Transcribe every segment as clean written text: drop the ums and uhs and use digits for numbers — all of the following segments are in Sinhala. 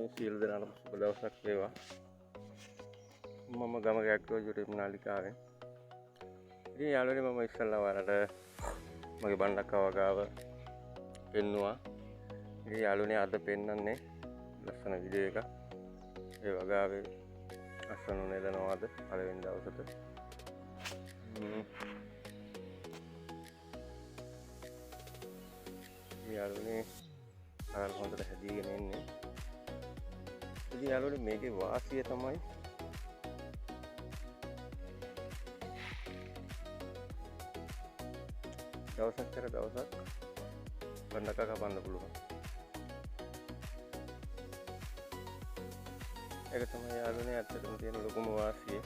යාළුවනේ සියලු දෙනාටම සුබ දවසක් වේවා. මම ගම ගැක්කෝ YouTube නාලිකාවෙන්. ඉතින් යාළුවනේ මම ඉස්සල්ලා ඔයාලට මගේ බණ්ඩක්කව ගාව පෙන්නුවා. ඉතින් යාළුවනේ අද පෙන්වන්නේ ලස්සන වීඩියෝ එකක්. ඒ වගාවේ ලස්සන නෙලනවාද පළවෙනි දවසට. යාළුවනේ අර හොඳට හැදීගෙන එන්නේ. ඉතින් යාළුවනේ මේකේ වාසිය තමයි දවසක් කර දවසක් බණ්ඩක කපන්න පුළුවන්. ඒක තමයි යාළුවනේ ඇත්තටම තියෙන ලොකුම වාසිය.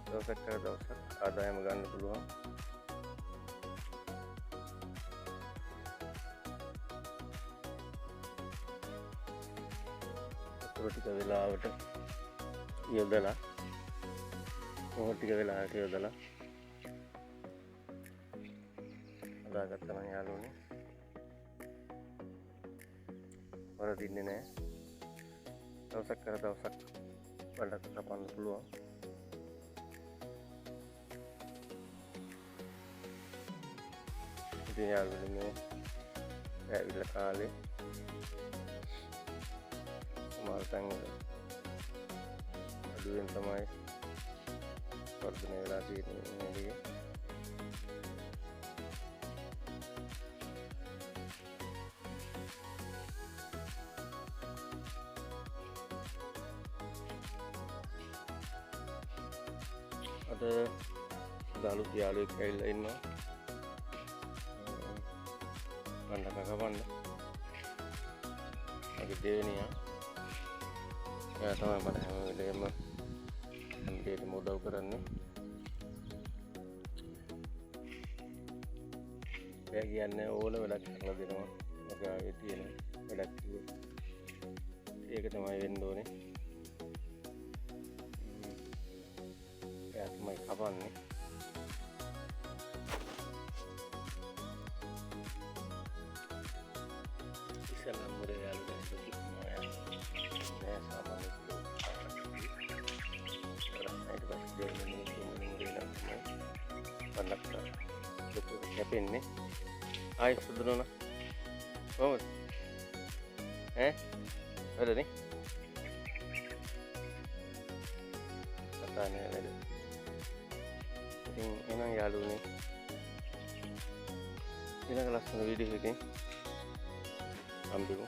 දවසක් කර දවසක් ආදායම ගන්න පුළුවන්. ටික වෙලාවට යොදලා මොහොත ටික වෙලාවට යොදලා හදාගත්තා නම් යාළුවනේ වරදින්නේ නැහැ. දවසක් කර දවසක් බණ්ඩක කපන්න පුළුවන්. ඉතින් යාළුවනේ මේ ඇවිල්ලා කාලේ මාල්තන් අඩුවෙන් තමයි වර්ධනය වෙලා තියෙන්නේ. අද දලුත් යාළුවෙක් ඇවිල්ලා ඉන්නවා බණ්ඩක කපන්න. මගේ දෙවෙනියා එයා තමයි මට හැම වෙලේම හැමදේටම උදව් කරන්නේ. එයා කියන්නේ ඕන වැඩක් කරලා දෙනවා. මගේ තියෙන වැඩක් කිව්වොත් ඒක තමයි වෙන්න ඕනේ. එයා තමයි කපන්නේ. ඉස්සෙල්ලා මුරේ යාළුවා කැපෙන්නේ ආයි සුදුනන කොහොමද වැඩනේ කතානේ වැඩ. ඉතින් එහෙනම් යාළුවනේ ඊළඟ ලස්සන වීඩියෝ එකකින් හම්බෙමු.